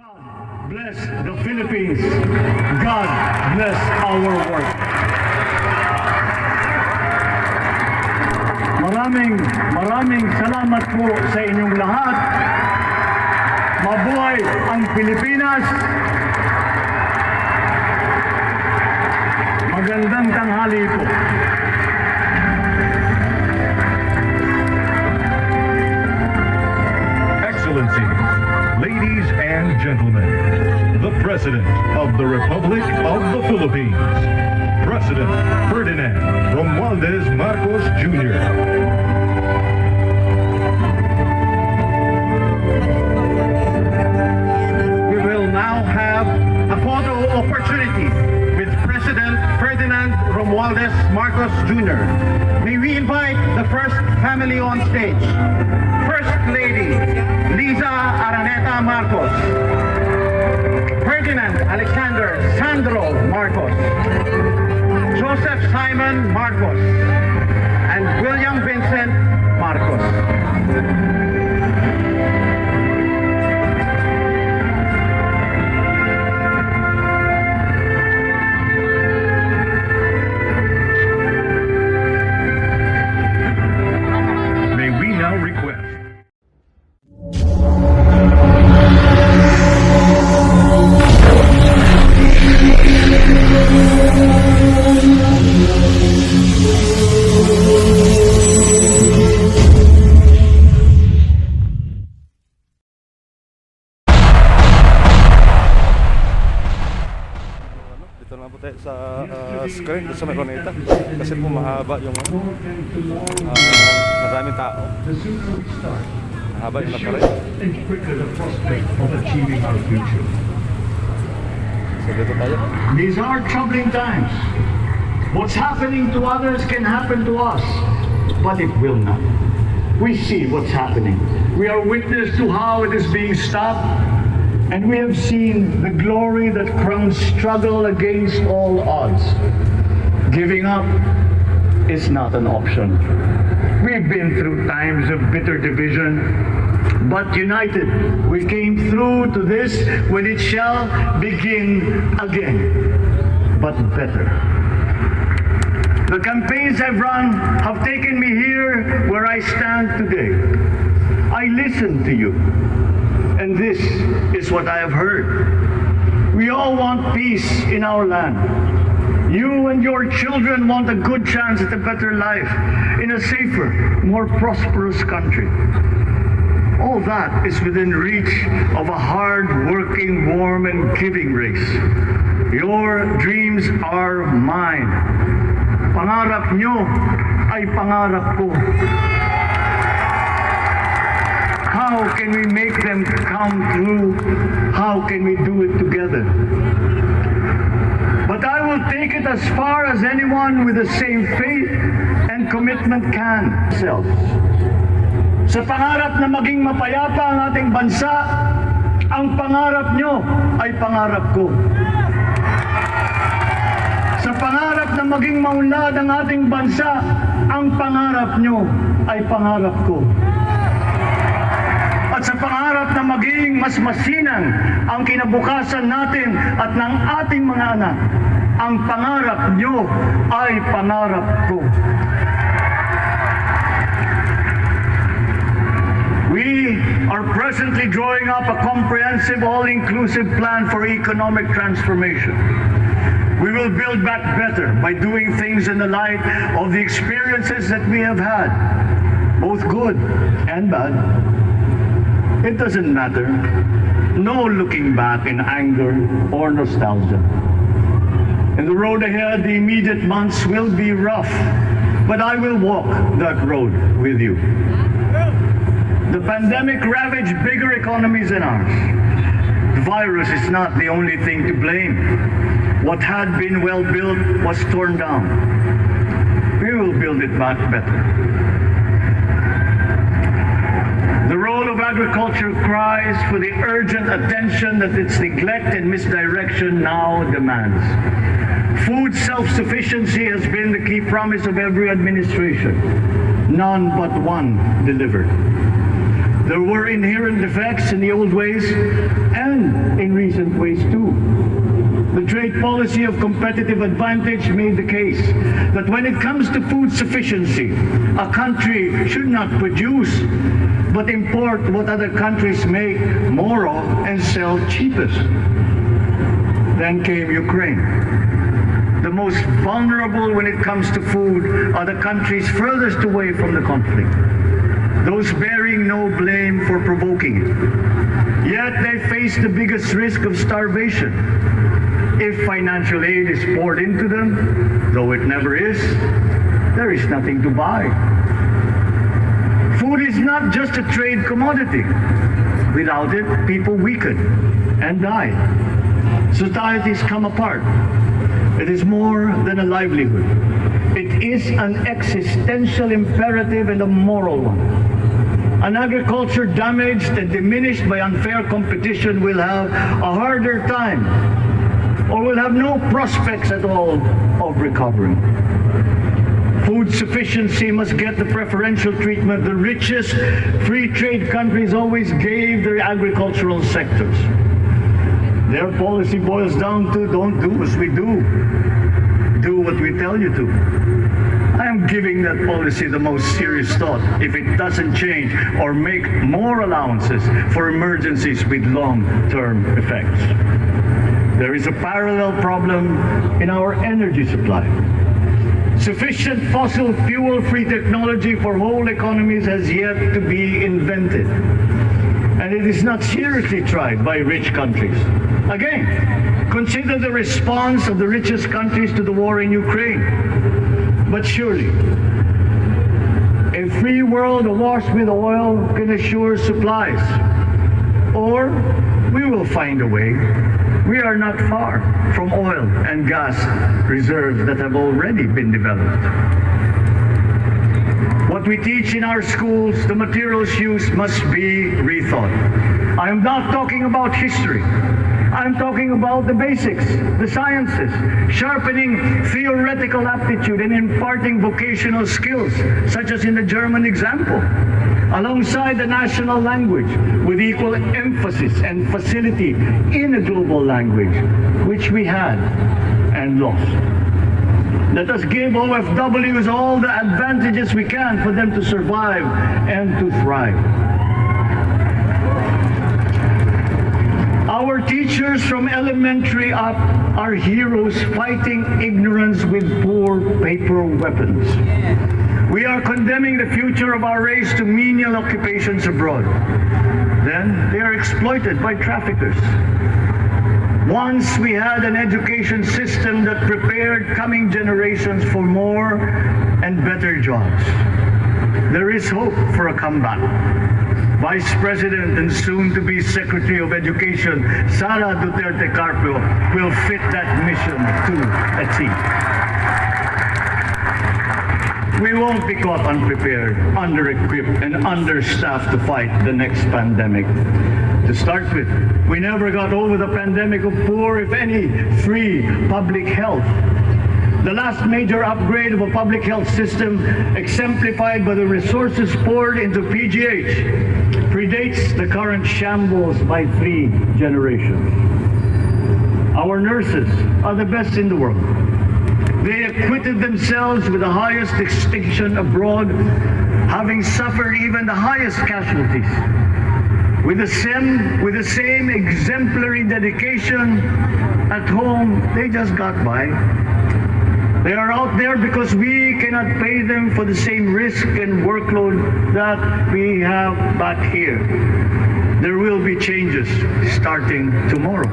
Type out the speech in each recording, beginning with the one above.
God bless the Philippines. God bless our work. Maraming salamat po sa inyong lahat. Mabuhay ang Pilipinas. Magandang tanghali po. Excellencies, ladies and gentlemen, the President of the Republic of the Philippines, President Ferdinand Romualdez Marcos Jr. We will now have a photo opportunity with President Ferdinand Romualdez Marcos Jr. May we invite the first family on stage. First Lady Liza Araneta Marcos, Ferdinand Alexander Sandro Marcos, Joseph Simon Marcos, and William Vincent Marcos. May we now request dito na po tayo sa screen dito sa Meroneta kasi po mahaba yung maraming tao, mahaba yung nakaray. So dito tayo. These are troubling times. What's happening to others can happen to us, but it will not. We see what's happening. We are witness to how it is being stopped, and we have seen the glory that crowns struggle against all odds. Giving up is not an option. We've been through times of bitter division, but united, we came through to this when it shall begin again, but better. The campaigns I've run have taken me here where I stand today. I listened to you, and this is what I have heard. We all want peace in our land. You and your children want a good chance at a better life in a safer, more prosperous country. All that is within reach of a hard-working, warm, and giving race. Your dreams are mine. Pangarap nyo ay pangarap ko. How can we make them come true? How can we do it together? But I will take it as far as anyone with the same faith and commitment can. Sa pangarap na maging mapayapa ang ating bansa, ang pangarap nyo ay pangarap ko. Sa pangarap na maging maunlad ang ating bansa, ang pangarap nyo ay pangarap ko. At sa pangarap na maging mas masinang ang kinabukasan natin at ng ating mga anak, ang pangarap nyo ay pangarap ko. We are presently drawing up a comprehensive, all-inclusive plan for economic transformation. We will build back better by doing things in the light of the experiences that we have had, both good and bad. It doesn't matter. No looking back in anger or nostalgia. In the road ahead, the immediate months will be rough, but I will walk that road with you. The pandemic ravaged bigger economies than ours. The virus is not the only thing to blame. What had been well built was torn down. We will build it back better. The role of agriculture cries for the urgent attention that its neglect and misdirection now demands. Food self-sufficiency has been the key promise of every administration. None but one delivered. There were inherent defects in the old ways and in recent ways too. The trade policy of competitive advantage made the case that when it comes to food sufficiency, a country should not produce but import what other countries make more of and sell cheapest. Then came Ukraine. The most vulnerable when it comes to food are the countries furthest away from the conflict, those bearing no blame for provoking it. Yet they face the biggest risk of starvation. If financial aid is poured into them, though it never is, there is nothing to buy. Food is not just a trade commodity. Without it, people weaken and die. Societies come apart. It is more than a livelihood. It is an existential imperative and a moral one. An agriculture damaged and diminished by unfair competition will have a harder time or will have no prospects at all of recovering. Food sufficiency must get the preferential treatment the richest free trade countries always gave their agricultural sectors. Their policy boils down to don't do as we do. Do what we tell you to. I am giving that policy the most serious thought if it doesn't change or make more allowances for emergencies with long-term effects. There is a parallel problem in our energy supply. Sufficient fossil fuel-free technology for whole economies has yet to be invented. And it is not seriously tried by rich countries. Again, consider the response of the richest countries to the war in Ukraine. But surely, a free world awash with oil can assure supplies. Or we will find a way. We are not far from oil and gas reserves that have already been developed. What we teach in our schools, the materials used must be rethought. I am not talking about history. I'm talking about the basics, the sciences, sharpening theoretical aptitude and imparting vocational skills, such as in the German example, alongside the national language with equal emphasis and facility in a global language, which we had and lost. Let us give OFWs all the advantages we can for them to survive and to thrive. Our teachers from elementary up are heroes fighting ignorance with poor paper weapons. We are condemning the future of our race to menial occupations abroad. Then they are exploited by traffickers. Once we had an education system that prepared coming generations for more and better jobs. There is hope for a comeback. Vice President and soon-to-be Secretary of Education, Sara Duterte Carpio, will fit that mission to a T. We won't be caught unprepared, under-equipped, and understaffed to fight the next pandemic. To start with, we never got over the pandemic of poor, if any, free public health. The last major upgrade of a public health system, exemplified by the resources poured into PGH, predates the current shambles by 3 generations. Our nurses are the best in the world. They acquitted themselves with the highest distinction abroad, having suffered even the highest casualties. With the same exemplary dedication at home, they just got by. They are out there because we cannot pay them for the same risk and workload that we have back here. There will be changes starting tomorrow.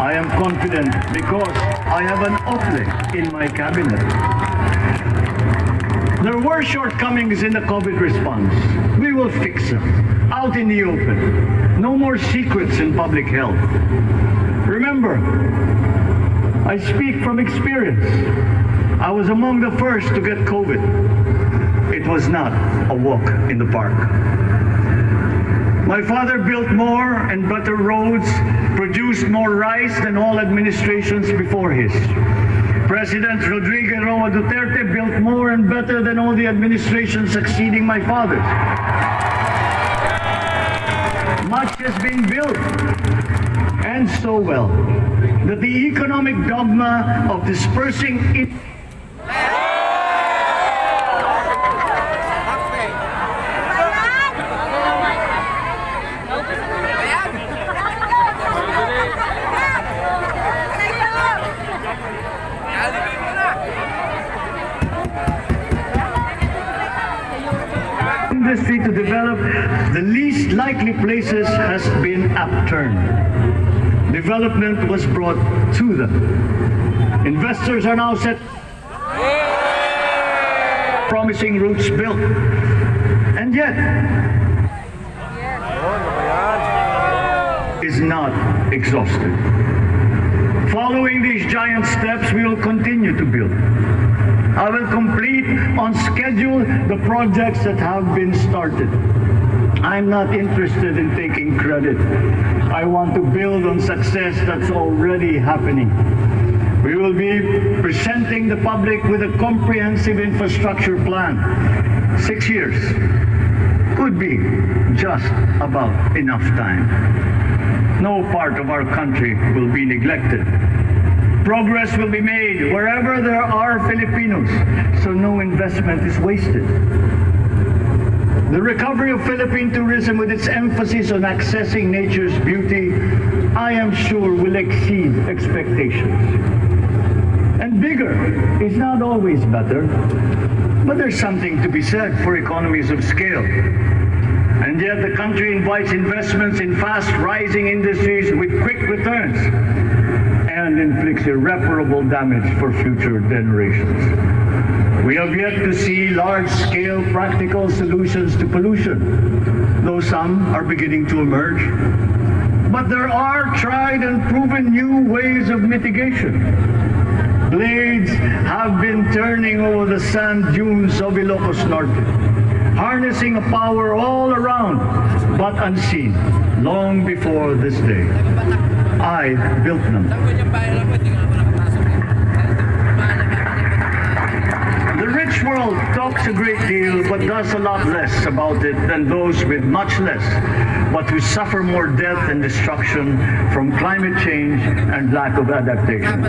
I am confident because I have an ople in my cabinet. There were shortcomings in the COVID response. We will fix them out in the open. No more secrets in public health. Remember, I speak from experience. I was among the first to get COVID. It was not a walk in the park. My father built more and better roads, produced more rice than all administrations before his. President Rodrigo Roa Duterte built more and better than all the administrations succeeding my father's. much has been built, and so well, that the economic dogma of dispersing it industry to develop the least likely places has been upturned. Development was brought to them. Investors are now set promising routes built. And yet, is not exhausted. Following these giant steps, we will continue to build. I will complete on schedule the projects that have been started. I'm not interested in taking credit. I want to build on success that's already happening. We will be presenting the public with a comprehensive infrastructure plan. 6 years could be just about enough time. No part of our country will be neglected. Progress will be made wherever there are Filipinos, so no investment is wasted. The recovery of Philippine tourism with its emphasis on accessing nature's beauty, I am sure will exceed expectations. And bigger is not always better, but there's something to be said for economies of scale. And yet the country invites investments in fast-rising industries with quick returns and inflicts irreparable damage for future generations. We have yet to see large-scale practical solutions to pollution, though some are beginning to emerge. But there are tried and proven new ways of mitigation. Blades have been turning over the sand dunes of Ilocos Norte, harnessing a power all around, but unseen, long before this day. I built them. The rich world talks a great deal, but does a lot less about it than those with much less, but who suffer more death and destruction from climate change and lack of adaptation.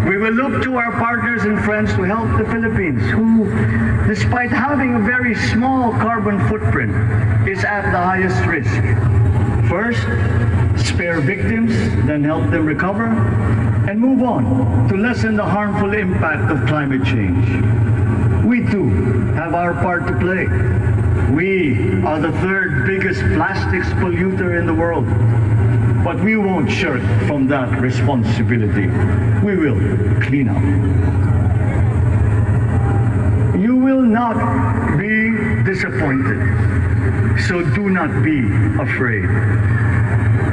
We will look to our partners and friends to help the Philippines, who, despite having a very small carbon footprint, is at the highest risk. First, spare victims, then help them recover, and move on to lessen the harmful impact of climate change. We too have our part to play. We are the third biggest plastics polluter in the world. But we won't shirk from that responsibility. We will clean up. You will not be disappointed, so do not be afraid.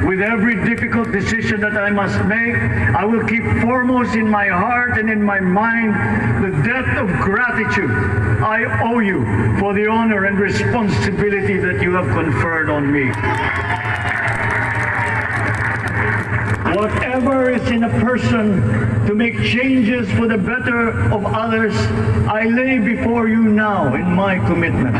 With every difficult decision that I must make, I will keep foremost in my heart and in my mind the debt of gratitude I owe you for the honor and responsibility that you have conferred on me. Whatever is in a person to make changes for the better of others, I lay before you now in my commitment.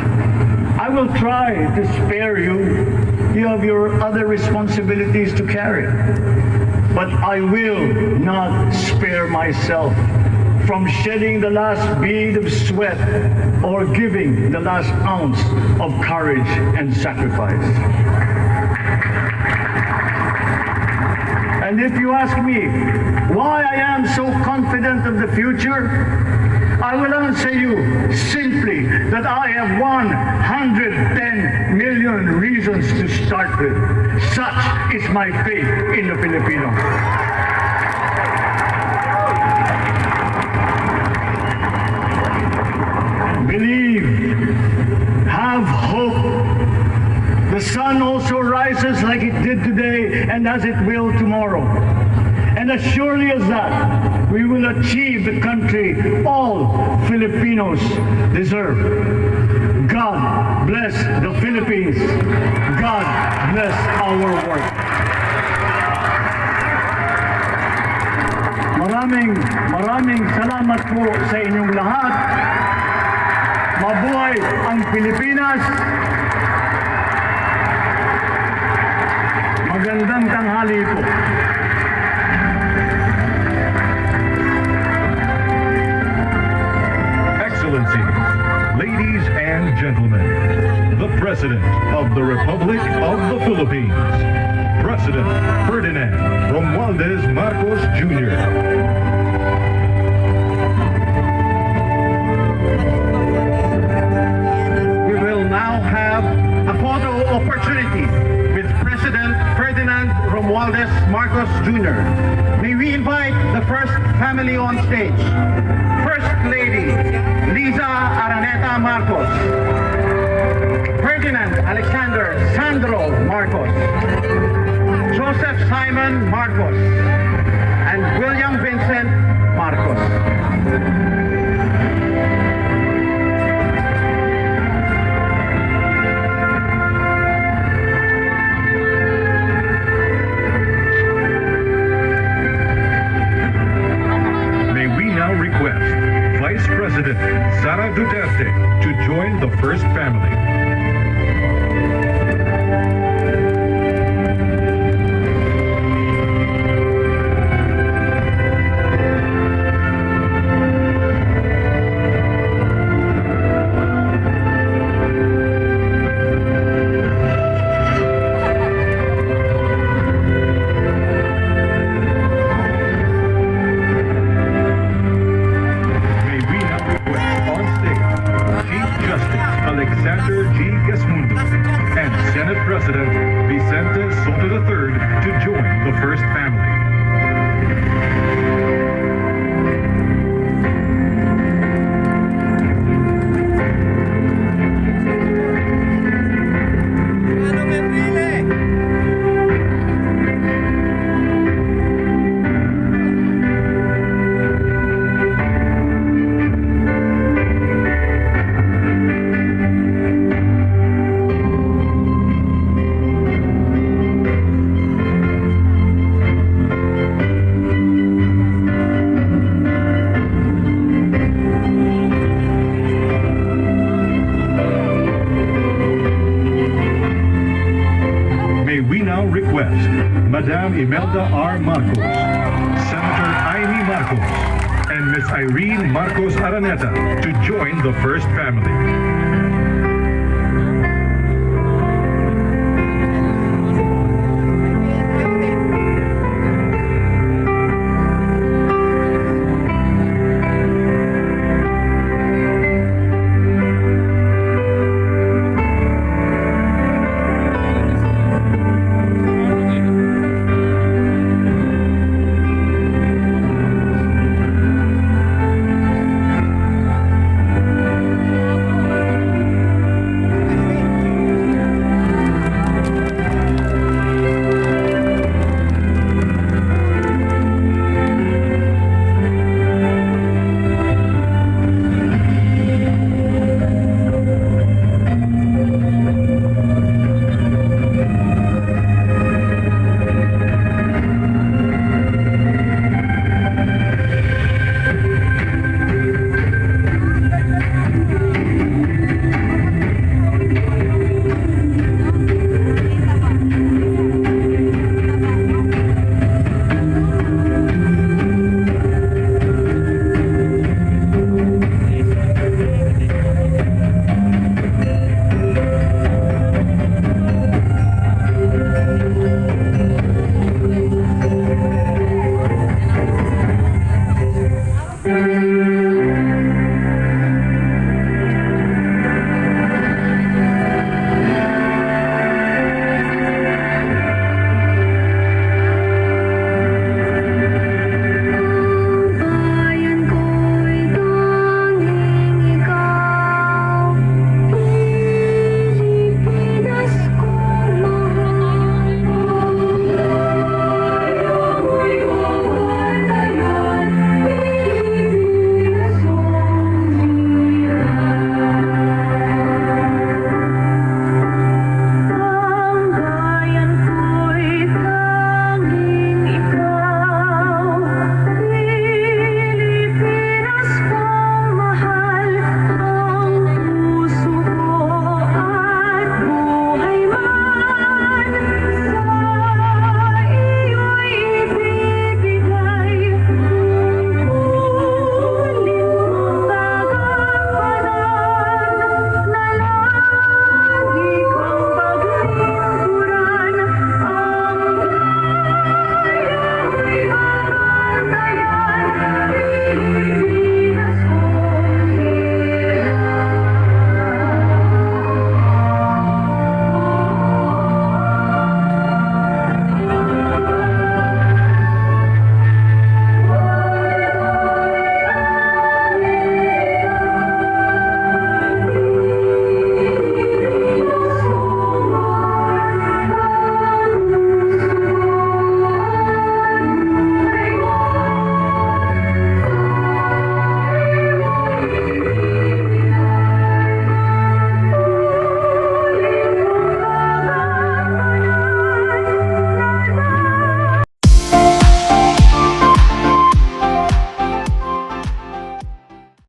I will try to spare you. You have your other responsibilities to carry. But I will not spare myself from shedding the last bead of sweat or giving the last ounce of courage and sacrifice. And if you ask me why I am so confident of the future, I will answer you simply that I have 110 million reasons to start with. Such is my faith in the Filipinos. Believe, have hope. The sun also rises like it did today and as it will tomorrow. And as surely as that, we will achieve the country all Filipinos deserve. God bless the Philippines. God bless our work. Maraming salamat po sa inyong lahat. Mabuhay ang Pilipinas. President of the Republic of the Philippines, President Ferdinand Romualdez Marcos Jr. We will now have a photo opportunity with President Ferdinand Romualdez Marcos Jr. May we invite the first family on stage. First Lady Liza Araneta Marcos, Ferdinand Alexander Sandro Marcos, Joseph Simon Marcos, and William Vincent Marcos. May we now request Vice President Sara Duterte to join the first family. May we now request on stage Chief Justice Alexander G. Gasmundo and Senate President Vicente Soto III to join the first family. May we now request Madam Imelda R. Marcos, Senator Amy Marcos, and Miss Irene Marcos Araneta to join the first family.